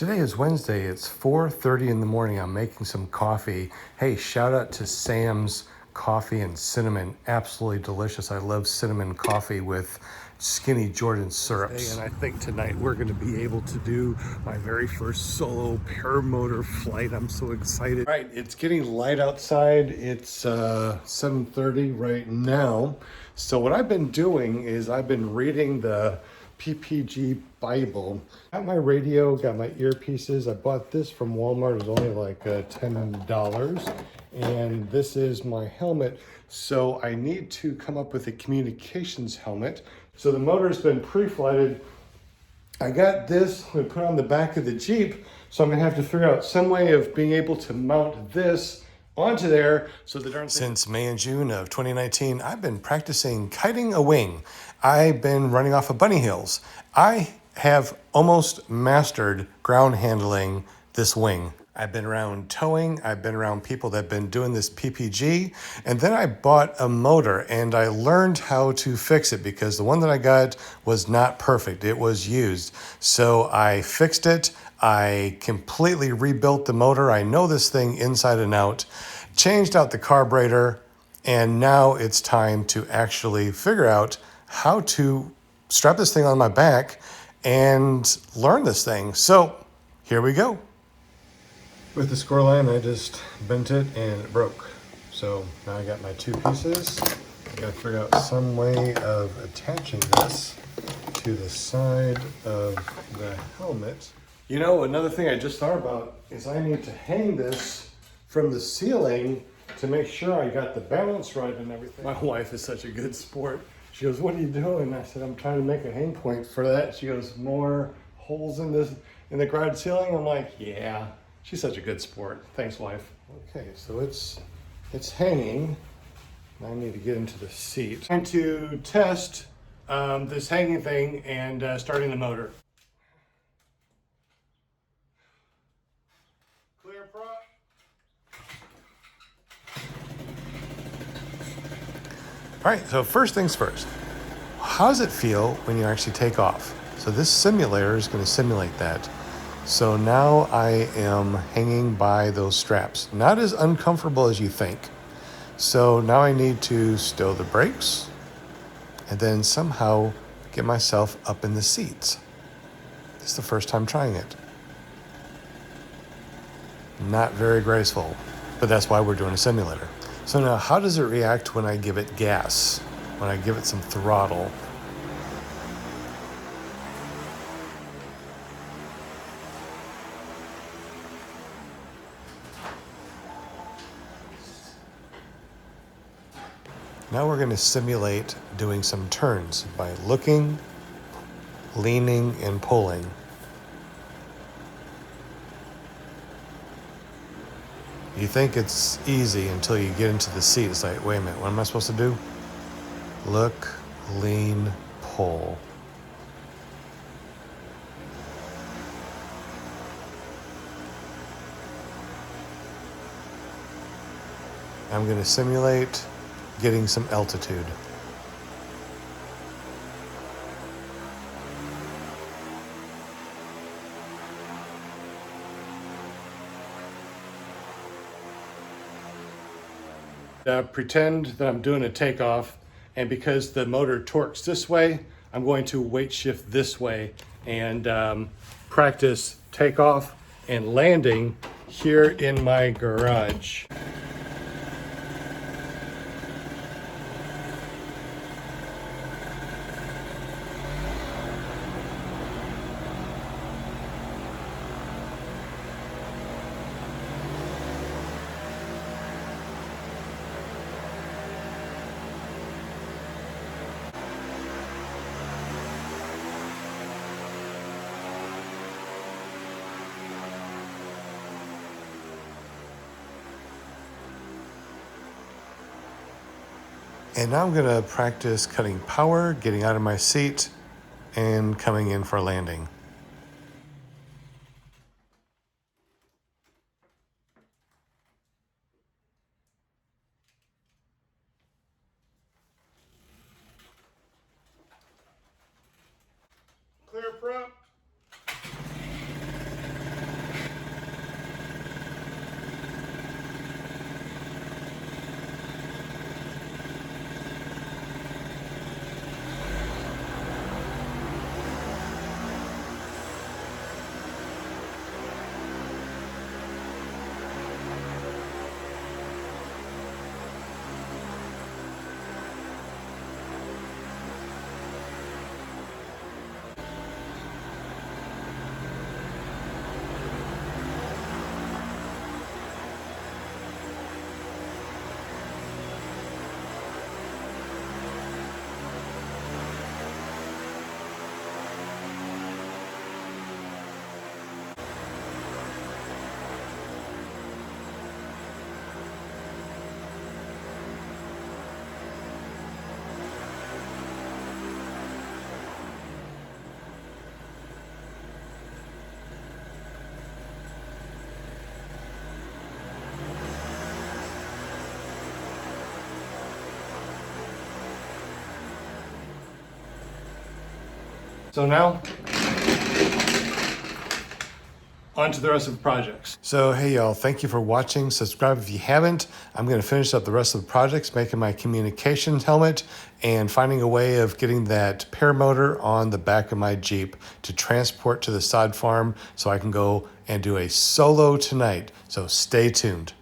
Today is Wednesday. It's 4:30 in the morning. I'm making some coffee. Hey, shout out to Sam's Coffee and Cinnamon. Absolutely delicious. I love cinnamon coffee with skinny Jordan syrups. And I think tonight we're going to be able to do my very first solo paramotor flight. I'm so excited. All right, it's getting light outside. It's 7:30 right now. So what I've been doing is I've been reading the PPG Bible. Got my radio, got my earpieces. I bought this from Walmart. It was only like $10. And this is my helmet. So I need to come up with a communications helmet. So the motor's been pre-flighted. I got this we put on the back of the Jeep. So I'm gonna have to figure out some way of being able to mount this onto there so the darn thing. Since May and June of 2019, I've been practicing kiting a wing. I've been running off of bunny hills. I have almost mastered ground handling this wing. I've been around towing, I've been around people that have been doing this PPG, and then I bought a motor and I learned how to fix it because the one that I got was not perfect. It was used. So I fixed it. I completely rebuilt the motor. I know this thing inside and out, changed out the carburetor, and now it's time to actually figure out how to strap this thing on my back and learn this thing. So here we go. With the score line, I just bent it and it broke. So now I got my two pieces. I gotta figure out some way of attaching this to the side of the helmet. You know, another thing I just thought about is I need to hang this from the ceiling to make sure I got the balance right and everything. My wife is such a good sport. She goes, "What are you doing?" I said, "I'm trying to make a hang point for that." She goes, "More holes in the garage ceiling?" I'm like, "Yeah." She's such a good sport. Thanks, wife. Okay, so it's hanging. I need to get into the seat. Trying to test this hanging thing and starting the motor. Clear prop. All right, so first things first. How does it feel when you actually take off? So this simulator is going to simulate that. So now I am hanging by those straps. Not as uncomfortable as you think. So now I need to stow the brakes and then somehow get myself up in the seats. This is the first time trying it. Not very graceful, but that's why we're doing a simulator. So now how does it react when I give it gas? When I give it some throttle? Now we're going to simulate doing some turns by looking, leaning, and pulling. You think it's easy until you get into the seat. It's like, wait a minute, what am I supposed to do? Look, lean, pull. I'm going to simulate getting some altitude. Pretend that I'm doing a takeoff, and because the motor torques this way, I'm going to weight shift this way and practice takeoff and landing here in my garage. And now I'm going to practice cutting power, getting out of my seat, and coming in for landing. Clear prop. So now, on to the rest of the projects. So hey y'all, thank you for watching. Subscribe if you haven't. I'm going to finish up the rest of the projects, making my communications helmet and finding a way of getting that paramotor on the back of my Jeep to transport to the sod farm so I can go and do a solo tonight. So stay tuned.